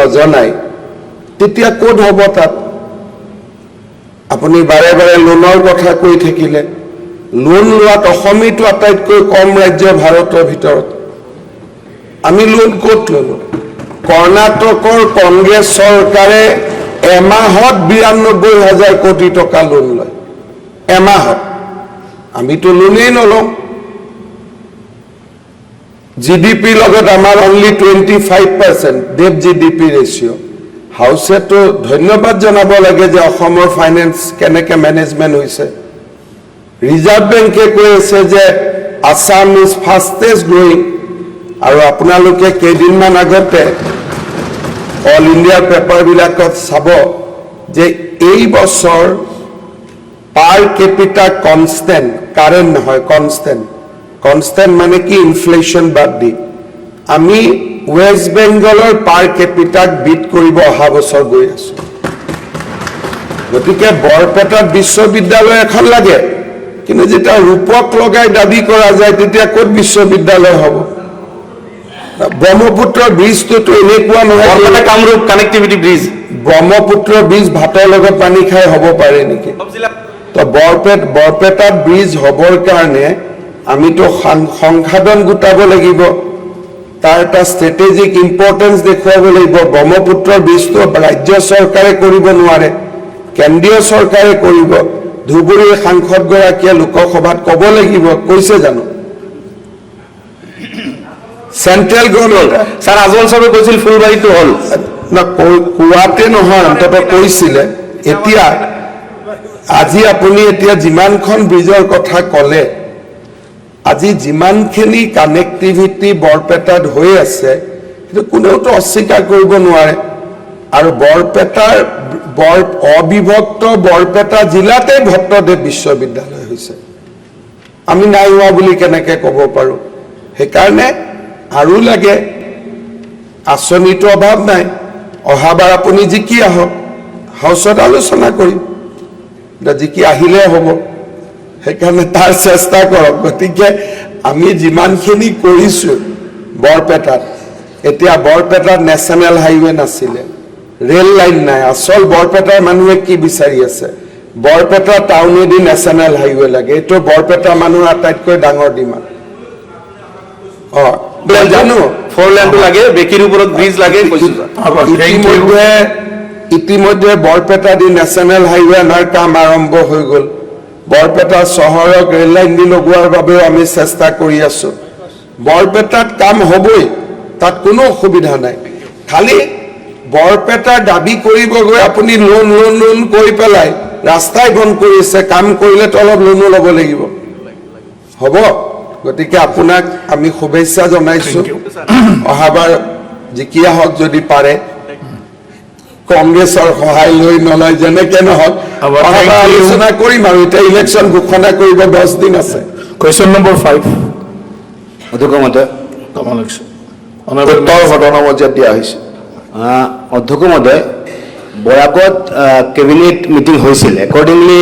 নজনাই তেতিয়া ক'ত হ'ব তাত আপুনি বাৰে বাৰে লোনৰ কথা কৈ থাকিলে লোন লোৱাত অসমীটো আটাইতকৈ কম ৰাজ্য ভাৰতৰ ভিতৰত আমি লোন ক'ত ল'লো কৰ্ণাটকৰ কংগ্ৰেছ চৰকাৰে এমাহত ৯২,০০০ কোটি টকা লোন লয় এমাহত আমিতো লোনেই নলওঁ জিডিপি লগত আমাৰ অনলি 25% ডেট জিডিপি ৰেচিঅ' হাউচেতো ধন্যবাদ জনাব লাগে যে অসমৰ ফাইনেন্স কেনেকৈ মেনেজমেণ্ট হৈছে ৰিজাৰ্ভ বেংকে কৈ আছে যে আছাম ইজ ফাষ্টেষ্ট গ্ৰয়িং আৰু আপোনালোকে কেইদিনমান আগতে অল ইণ্ডিয়াৰ পেপাৰবিলাকত চাব যে এই বছৰ পাৰ কেপিটা কনষ্টেণ্ট কাৰেণ্ট নহয় কনষ্টেণ্ট মানে কি ইনফ্লেশ্যন বাদ দি আমি ৱেষ্ট বেংগলৰ পাৰ কেপিটাক বিট কৰিব অহা বছৰ গৈ আছো গতিকে বৰপেটাত বিশ্ববিদ্যালয় এখন লাগে কিন্তু যেতিয়া ৰূপক লগাই দাবী কৰা যায় তেতিয়া ক'ত বিশ্ববিদ্যালয় হ'ব ব্ৰহ্মপুত্ৰ ব্ৰিজটোতো এনেকুৱা নহয় Barpeta Kamrup connectivity bridge Brahmaputra bridge ভাতৰ লগত পানী খাই হ'ব পাৰে নেকি তো বৰপেটাত ব্ৰিজ হ'বৰ কাৰণে আমিতো সংসাধন গোটাব লাগিব তাৰ এটা ষ্ট্ৰেটেজিক ইম্পৰ্টেঞ্চ দেখুৱাব লাগিব ব্ৰহ্মপুত্ৰৰ ব্ৰিজটো ৰাজ্য চৰকাৰে কৰিব নোৱাৰে কেন্দ্ৰীয় চৰকাৰে কৰিব ধুবুৰীৰ সাংসদগৰাকীয়ে লোকসভাত ক'ব লাগিব কৈছে জানো চেণ্ট্ৰেল গভৰ্ণমেণ্ট স্যাৰ আজমল সাহেবে কৈছিল ফুলবাৰীটো হ'ল না কোৱাতে নহয় অন্ততঃ কৈছিলে এতিয়া আজি আপুনি এতিয়া যিমানখন ব্ৰিজৰ কথা ক'লে আজি যিমানখিনি কানেক্টিভিটি বৰপেটাত হৈ আছে সেইটো কোনেওতো অস্বীকাৰ কৰিব নোৱাৰে আৰু বৰপেটাৰ অবিভক্ত বৰপেটা জিলাতে ভট্টদেৱ বিশ্ববিদ্যালয় হৈছে আমি নাই হোৱা বুলি কেনেকৈ ক'ব পাৰোঁ সেইকাৰণে আৰু লাগে আঁচনিটো অভাৱ নাই অহাবাৰ আপুনি জিকি আহক হাউচত আলোচনা কৰিম জিকি আহিলে হ'ব সেইকাৰণে তাৰ চেষ্টা কৰক গতিকে আমি যিমানখিনি কৰিছোঁ বৰপেটাত এতিয়া বৰপেটাত নেশ্যনেল হাইৱে নাছিলে ৰেল লাইন নাই আচল বৰপেটাৰ মানুহে কি বিচাৰি আছে বৰপেটা টাউনেদি নেশ্যনেল হাইৱে লাগে এইটো বৰপেটা মানুহৰ আটাইতকৈ ডাঙৰ ডিমাণ্ড জানো 4 লেনটো লাগে বেকিৰ ওপৰত ব্ৰিজ লাগে ইতিমধ্যে বৰপেটা দি নেশ্যনেল হাইৱে অনাৰ কাম আৰম্ভ হৈ গ'ল বৰপেটা চহৰক ৰেল লাইন দি লগোৱাৰ বাবেও আমি চেষ্টা কৰি আছো বৰপেটাত কাম হ'বই তাত কোনো অসুবিধা নাই খালি বৰপেটাৰ দাবী কৰিব গৈ আপুনি লোন কৰি পেলাই ৰাস্তাই বন্ধ কৰিছে কাম কৰিলেতো অলপ লোনো ল'ব লাগিব হ'ব গতিকে আপোনাক আমি শুভেচ্ছা জনাইছো অহাবাৰ জিকি আহক যদি পাৰে কংগ্ৰেছৰ সহায় লৈ নলয় যেনেকৈ নহওক আলোচনা কৰিম আৰু এতিয়া ইলেকশ্যন ঘোষণা কৰিব 10 দিন আছে কুৱেশ্যন নম্বৰ 5 অধ্যক্ষ মহোদয় উত্তৰ ঘটনামজিয়াত দিয়া হৈছে অধ্যক্ষ মহোদয় বৰাকত কেবিনেট মিটিং হৈছিল একৰ্ডিংলি